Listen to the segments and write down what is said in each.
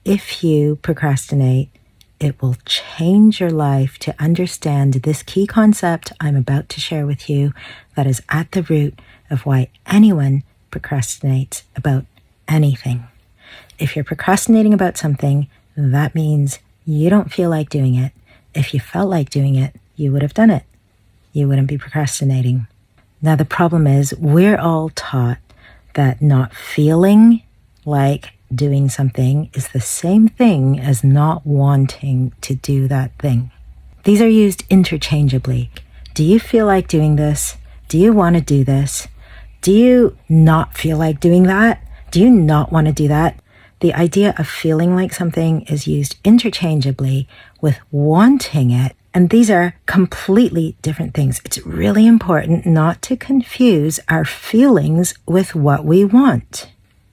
if you procrastinate, it will change your life to understand this key concept I'm about to share with you that is at the root of why anyone procrastinates about anything. If you're procrastinating about something, that means you don't feel like doing it. If you felt like doing it, you would have done it. You wouldn't be procrastinating. Now, the problem is we're all taught that not feeling like doing something is the same thing as not wanting to do that thing. These are used interchangeably. Do you feel like doing this? Do you want to do this? Do you not feel like doing that? Do you not want to do that? The idea of feeling like something is used interchangeably with wanting it, and these are completely different things. It's really important not to confuse our feelings with what we want.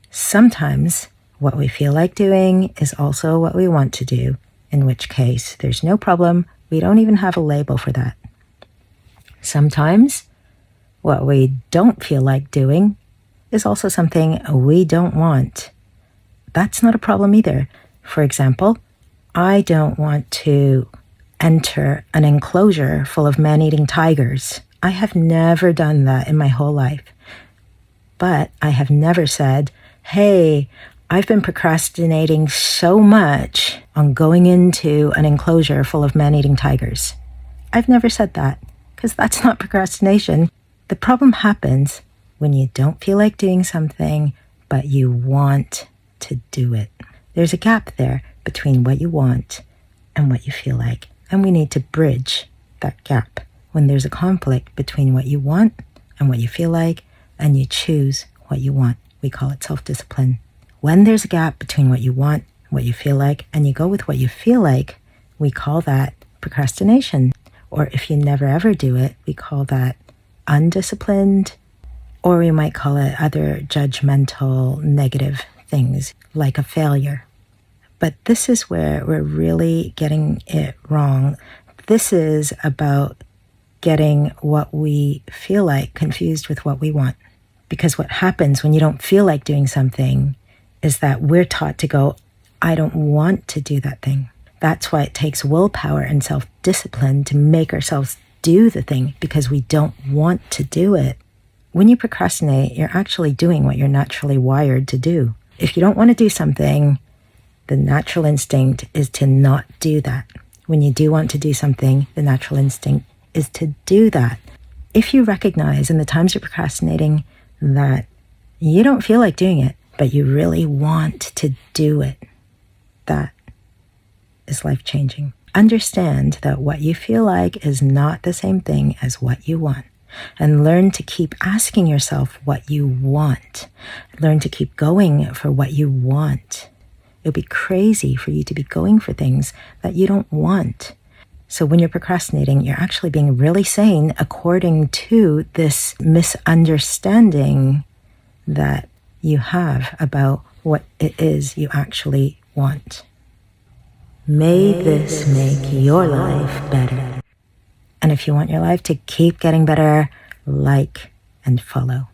Sometimes what we feel like doing is also what we want to do, in which case there's no problem. We don't even have a label for that. Sometimes what we don't feel like doing is also something we don't want. That's not a problem either. For example, I don't want to enter an enclosure full of man-eating tigers. I have never done that in my whole life. But I have never said, hey, I've been procrastinating so much on going into an enclosure full of man-eating tigers. I've never said that because that's not procrastination. The problem happens when you don't feel like doing something, but you want to do it. There's a gap there between what you want and what you feel like, and we need to bridge that gap. When there's a conflict between what you want and what you feel like, and you choose what you want, we call it self-discipline. When there's a gap between what you want and what you feel like, and you go with what you feel like, we call that procrastination. Or if you never ever do it, we call that undisciplined, or we might call it other judgmental, negative things like a failure. But this is where we're really getting it wrong. This is about getting what we feel like confused with what we want. Because what happens when you don't feel like doing something is that we're taught to go, I don't want to do that thing. That's why it takes willpower and self-discipline to make ourselves do the thing, because we don't want to do it. When you procrastinate, you're actually doing what you're naturally wired to do. If you don't want to do something, the natural instinct is to not do that. When you do want to do something, the natural instinct is to do that. If you recognize in the times you're procrastinating that you don't feel like doing it, but you really want to do it, that is life-changing. Understand that what you feel like is not the same thing as what you want. And learn to keep asking yourself what you want. Learn to keep going for what you want. It would be crazy for you to be going for things that you don't want. So when you're procrastinating, you're actually being really sane according to this misunderstanding that you have about what it is you actually want. May this make your life better. And if you want your life to keep getting better, like and follow.